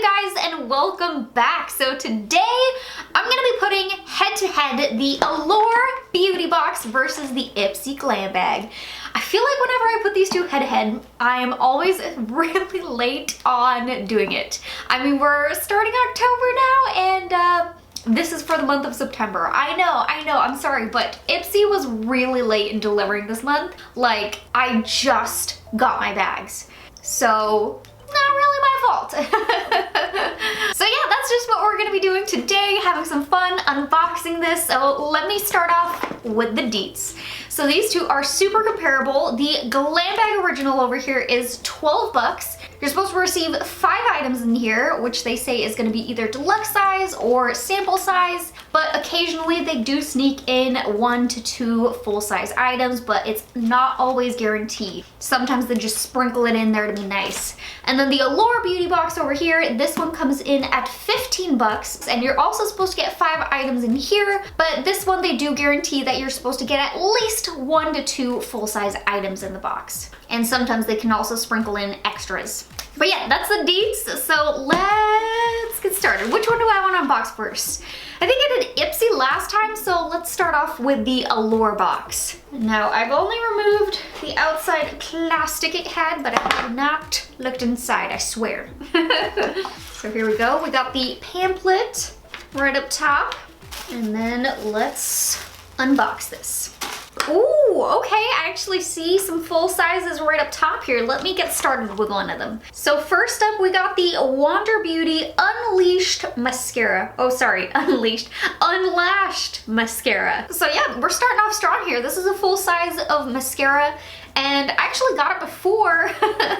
you guys and welcome back. So today I'm gonna be putting head to head the Allure Beauty Box versus the Ipsy Glam bag. I feel like whenever I put these two head to head, I'm always really late on doing it. I mean, we're starting October now and this is for the month of September. I know, I'm sorry, but Ipsy was really late in delivering this month. Like, I just got my bags. So, not really my fault. So yeah, that's just what we're gonna be doing today, having some fun unboxing this. So let me start off with the deets. So these two are super comparable. The Glam Bag Original over here is 12 bucks. You're supposed to receive 5 items in here, which they say is gonna be either deluxe size or sample size, but occasionally they do sneak in 1 to 2 full-size items, but it's not always guaranteed. Sometimes they just sprinkle it in there to be nice. And then the Allure Beauty Box over here, this one comes in at 15 bucks, and you're also supposed to get 5 items in here, but this one they do guarantee that you're supposed to get at least 1 to 2 full-size items in the box. And sometimes they can also sprinkle in extras. But yeah, that's the deets, so let's get started. Which one do I want to unbox first? I think I did Ipsy last time, so let's start off with the Allure box. Now, I've only removed the outside plastic it had, but I have not looked inside, I swear. So here we go. We got the pamphlet right up top, and then let's unbox this. Ooh, okay, I actually see some full sizes right up top here. Let me get started with one of them. So first up, we got the Wander Beauty Unleashed Mascara. Oh, sorry, Unlashed Mascara. So yeah, we're starting off strong here. This is a full size of mascara, and I actually got it before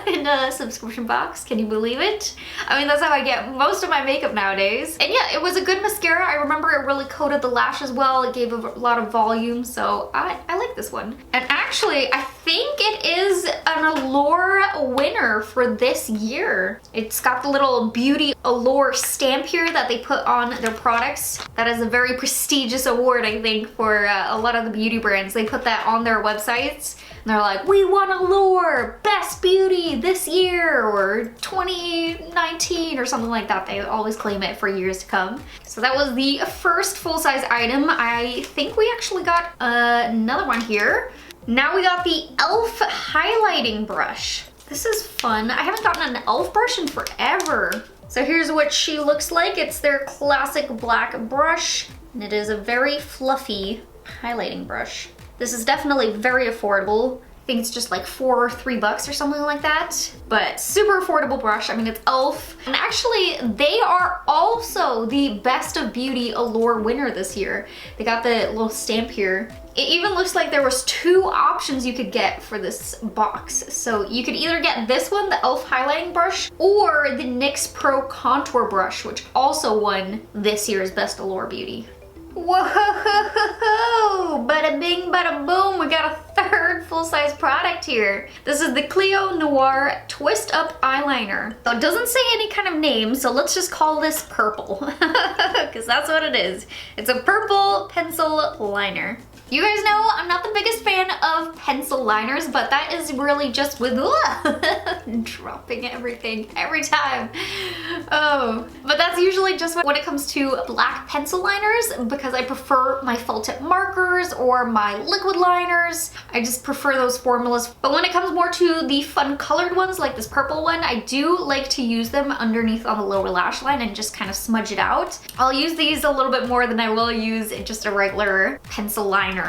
in a subscription box. Can you believe it? I mean, that's how I get most of my makeup nowadays. And yeah, it was a good mascara. I remember it really coated the lashes well. It gave a lot of volume, so I like this one. And actually, I think it is an Allure winner for this year. It's got the little Beauty Allure stamp here that they put on their products. That is a very prestigious award, I think, for a lot of the beauty brands. They put that on their websites. And they're like, we won Allure Best Beauty this year, or 2019 or something like that. They always claim it for years to come. So that was the first full-size item. I think we actually got another one here. Now we got the e.l.f. highlighting brush. This is fun. I haven't gotten an e.l.f. brush in forever. So here's what she looks like. It's their classic black brush, and it is a very fluffy highlighting brush. This is definitely very affordable. I think it's just like $4 or $3 or something like that. But super affordable brush. I mean, it's e.l.f. And actually, they are also the Best of Beauty Allure winner this year. They got the little stamp here. It even looks like there was 2 options you could get for this box. So you could either get this one, the e.l.f. highlighting brush, or the NYX Pro Contour brush, which also won this year's Best Allure Beauty. Whoa, bada bing, bada boom, we got a third full-size product here. This is the Cleo Noir Twist Up Eyeliner. So it doesn't say any kind of name, so let's just call this purple, because that's what it is. It's a purple pencil liner. You guys know I'm not the biggest fan of pencil liners, but that is really just with dropping everything every time. Oh, but that's usually just when it comes to black pencil liners, because I prefer my felt tip markers or my liquid liners. I just prefer those formulas. But when it comes more to the fun colored ones, like this purple one, I do like to use them underneath on the lower lash line and just kind of smudge it out. I'll use these a little bit more than I will use just a regular pencil liner.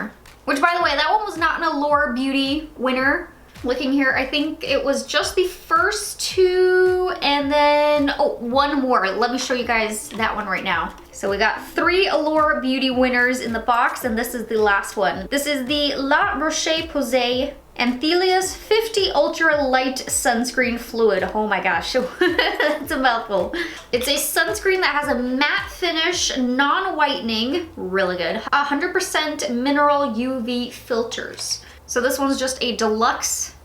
Which, by the way, that one was not an Allure Beauty winner. Looking here, I think it was just the first 2, and then, oh, one more. Let me show you guys that one right now. So we got 3 Allure Beauty winners in the box, and this is the last one. This is the La Roche-Posay Anthelia's 50 Ultra Light Sunscreen Fluid. Oh my gosh, that's a mouthful. It's a sunscreen that has a matte finish, non-whitening, really good, 100% mineral UV filters. So this one's just a deluxe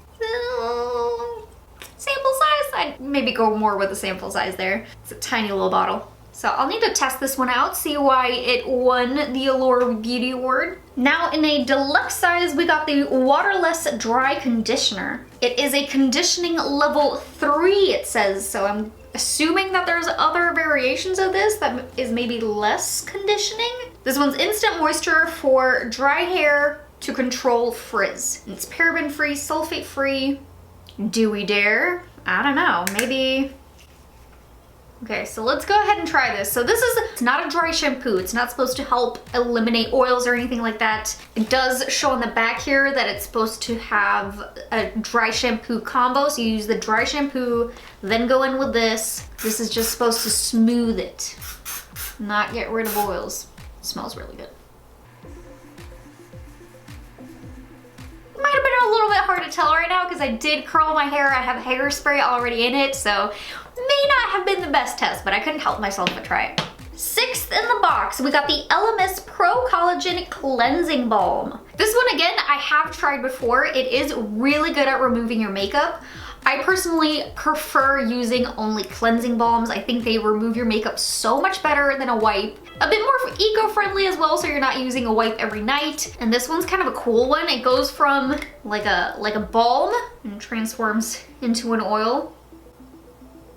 sample size. I'd maybe go more with the sample size there. It's a tiny little bottle. So I'll need to test this one out, see why it won the Allure Beauty Award. Now in a deluxe size, we got the Waterless Dry Conditioner. It is a conditioning level 3, it says, so I'm assuming that there's other variations of this that is maybe less conditioning. This one's instant moisture for dry hair to control frizz. It's paraben-free, sulfate-free. Do we dare? I don't know, maybe. Okay, so let's go ahead and try this. So this is, it's not a dry shampoo. It's not supposed to help eliminate oils or anything like that. It does show on the back here that it's supposed to have a dry shampoo combo. So you use the dry shampoo, then go in with this. This is just supposed to smooth it, not get rid of oils. It smells really good. Might have been a little bit hard to tell right now because I did curl my hair. I have hairspray already in it, so may not have been the best test, but I couldn't help myself but try it. Sixth in the box, we got the Elemis Pro Collagen Cleansing Balm. This one, again, I have tried before. It is really good at removing your makeup. I personally prefer using only cleansing balms. I think they remove your makeup so much better than a wipe. A bit more eco-friendly as well, so you're not using a wipe every night. And this one's kind of a cool one. It goes from like a balm and transforms into an oil.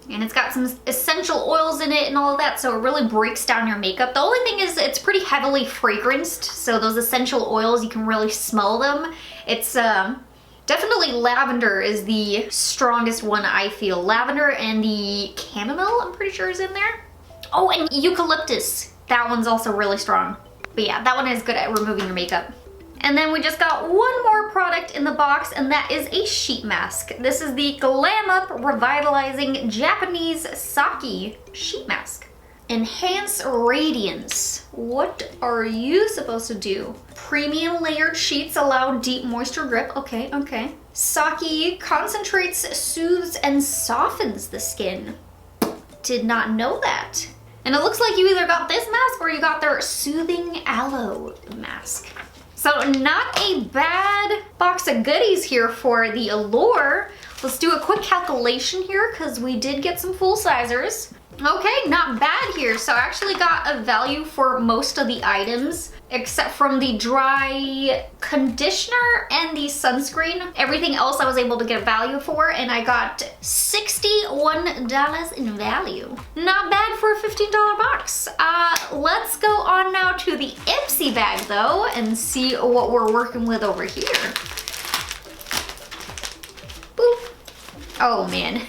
And it's got some essential oils in it and all of that, so it really breaks down your makeup. The only thing is it's pretty heavily fragranced, so those essential oils, you can really smell them. It's definitely lavender is the strongest one, I feel. Lavender and the chamomile, I'm pretty sure, is in there. Oh, and eucalyptus. That one's also really strong. But yeah, that one is good at removing your makeup. And then we just got one more product in the box, and that is a sheet mask. This is the Glam Up Revitalizing Japanese Sake Sheet Mask. Enhance Radiance. What are you supposed to do? Premium layered sheets allow deep moisture grip. Okay, okay. Sake concentrates, soothes, and softens the skin. Did not know that. And it looks like you either got this mask or you got their Soothing Aloe mask. So not a bad box of goodies here for the Allure. Let's do a quick calculation here because we did get some full sizers. Okay, not bad here. So I actually got a value for most of the items except from the dry conditioner and the sunscreen. Everything else I was able to get a value for, and I got $61 in value. Not bad for a $15 box. Let's go on now to the Ipsy bag though and see what we're working with over here. Boop. Oh man.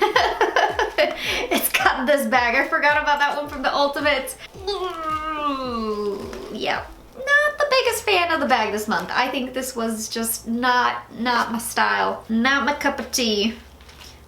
It's got this bag. I forgot about that one from the Ultimates. Ooh, yeah. Not the biggest fan of the bag this month. I think this was just not my style. Not my cup of tea.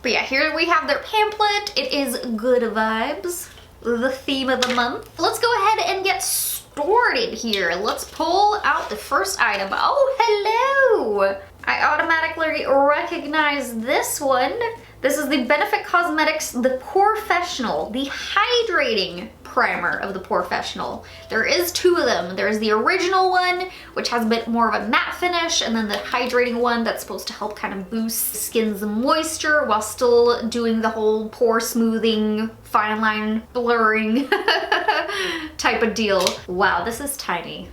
But yeah, here we have their pamphlet. It is good vibes. The theme of the month. Let's go ahead and get started here. Let's pull out the first item. Oh, hello! I automatically recognize this one. This is the Benefit Cosmetics, the Porefessional, the hydrating primer of the Porefessional. There is two of them. There's the original one, which has a bit more of a matte finish, and then the hydrating one that's supposed to help kind of boost skin's moisture while still doing the whole pore smoothing, fine line blurring type of deal. Wow, this is tiny.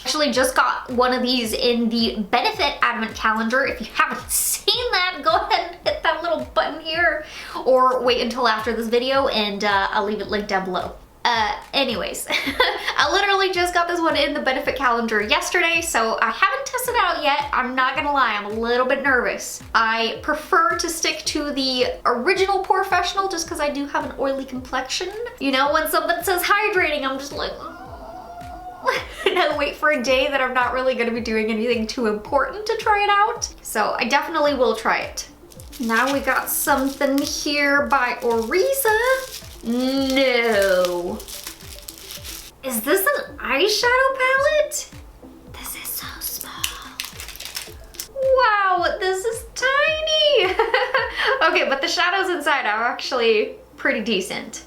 Actually just got one of these in the Benefit Advent Calendar. If you haven't seen that, go ahead and hit that little button here or wait until after this video and I'll leave it linked down below. Anyways, I literally just got this one in the Benefit Calendar yesterday, so I haven't tested it out yet. I'm not gonna lie, I'm a little bit nervous. I prefer to stick to the original Porefessional just because I do have an oily complexion. You know, when something says hydrating, I'm just like, and I wait for a day that I'm not really gonna be doing anything too important to try it out. So I definitely will try it. Now we got something here by Oriza. No. Is this an eyeshadow palette? This is so small. Wow, this is tiny. Okay, but the shadows inside are actually pretty decent.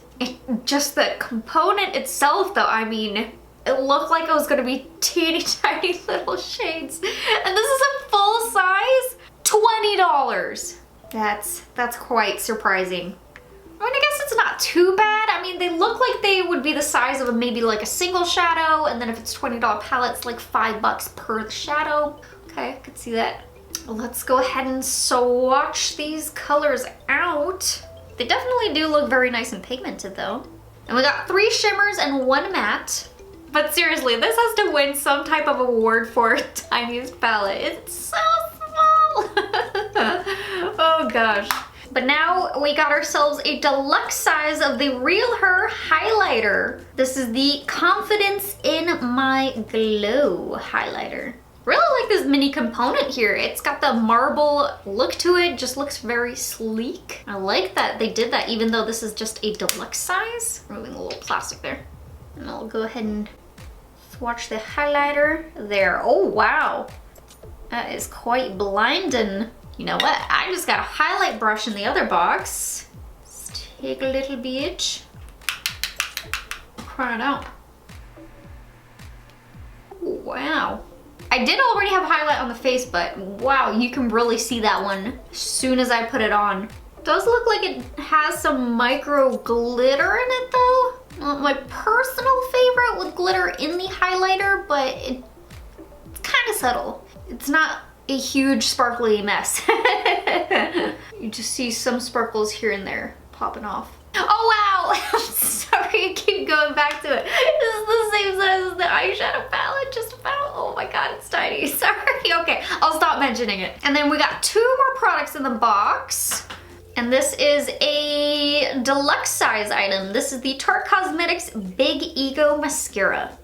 Just the component itself though, I mean, it looked like it was gonna be teeny tiny little shades. And this is a full size, $20. That's quite surprising. I mean, I guess it's not too bad. I mean, they look like they would be the size of maybe like a single shadow, and then if it's $20 palettes, like $5 per shadow. Okay, I could see that. Let's go ahead and swatch these colors out. They definitely do look very nice and pigmented though. And we got 3 shimmers and 1 matte. But seriously, this has to win some type of award for tiniest palette. It's so small. Oh gosh. But now we got ourselves a deluxe size of the Real Her highlighter. This is the Confidence in My Glow highlighter. Really like this mini component here. It's got the marble look to it, just looks very sleek. I like that they did that even though this is just a deluxe size. Removing a little plastic there. And I'll go ahead and swatch the highlighter there. Oh wow, that is quite blinding. You know what, I just got a highlight brush in the other box. Let's take a little bit. Try it out. Wow. I did already have highlight on the face, but wow, you can really see that one as soon as I put it on. It does look like it has some micro glitter in it though. Not my personal favorite with glitter in the highlighter, but it's kind of subtle. It's not a huge sparkly mess. You just see some sparkles here and there popping off. Oh wow! I'm sorry, I keep going back to it. This is the same size as the eyeshadow palette, just about. Oh my god, it's tiny. Sorry. Okay, I'll stop mentioning it. And then we got 2 more products in the box. And this is a deluxe size item. This is the Tarte Cosmetics Big Ego Mascara.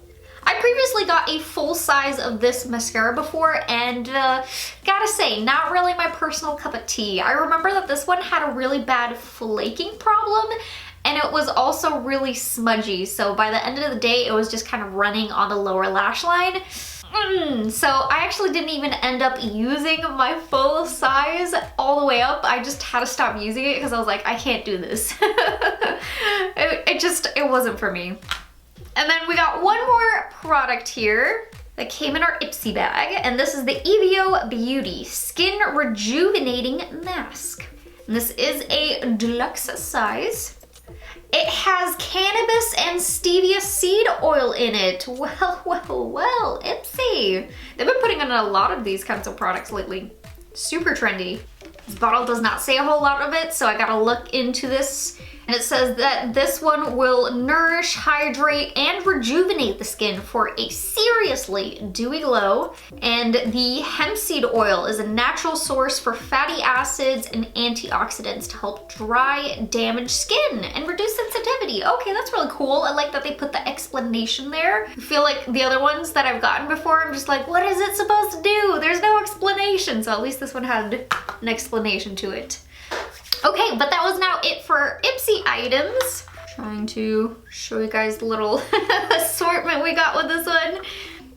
I previously got a full size of this mascara before, and gotta say, not really my personal cup of tea. I remember that this one had a really bad flaking problem, and it was also really smudgy. So by the end of the day, it was just kind of running on the lower lash line. So I actually didn't even end up using my full size all the way up. I just had to stop using it because I was like, I can't do this. It wasn't for me. And then we got one more product here that came in our Ipsy bag, and this is the Allure Beauty Skin Rejuvenating Mask. And this is a deluxe size. It has cannabis and stevia seed oil in it. Well, well, well, Ipsy. They've been putting in a lot of these kinds of products lately. Super trendy. This bottle does not say a whole lot of it, so I gotta look into this. And it says that this one will nourish, hydrate, and rejuvenate the skin for a seriously dewy glow. And the hemp seed oil is a natural source for fatty acids and antioxidants to help dry, damaged skin and reduce sensitivity. Okay, that's really cool. I like that they put the explanation there. I feel like the other ones that I've gotten before, I'm just like, what is it supposed to do? There's no explanation. So at least this one had an explanation to it. Okay, but that was now it for Ipsy items. Trying to show you guys the little assortment we got with this one.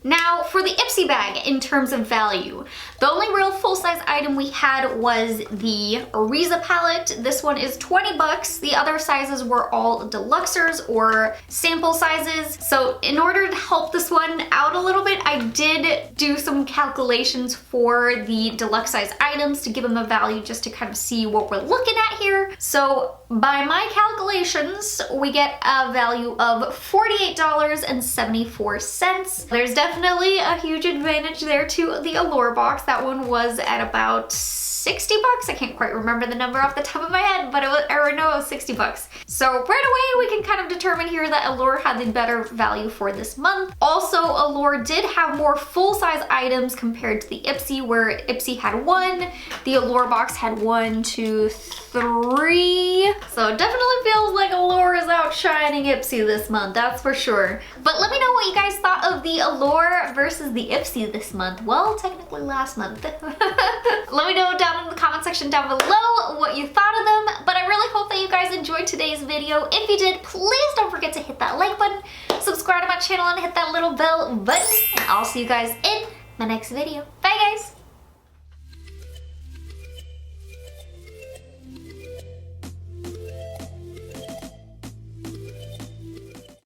Now, for the Ipsy bag, in terms of value, the only real full-size item we had was the Ariza palette. This one is 20 bucks. The other sizes were all deluxers or sample sizes. So in order to help this one out a little bit, I did do some calculations for the deluxe size items to give them a value just to kind of see what we're looking at here. So by my calculations, we get a value of $48.74. There's definitely a huge advantage there to the Allure box. That one was at about 60 bucks. I can't quite remember the number off the top of my head, but I know it was 60 bucks. So right away, we can kind of determine here that Allure had the better value for this month. Also, Allure did have more full-size items compared to the Ipsy, where Ipsy had 1. The Allure box had 1, 2, 3. So it definitely feels like Allure is outshining Ipsy this month, that's for sure. But let me know what you guys thought of the Allure versus the Ipsy this month. Well, technically last month. Let me know down in the comment section down below what you thought of them. But I really hope that you guys enjoyed today's video. If you did, please don't forget to hit that like button, subscribe to my channel, and hit that little bell button. And I'll see you guys in my next video. Bye guys!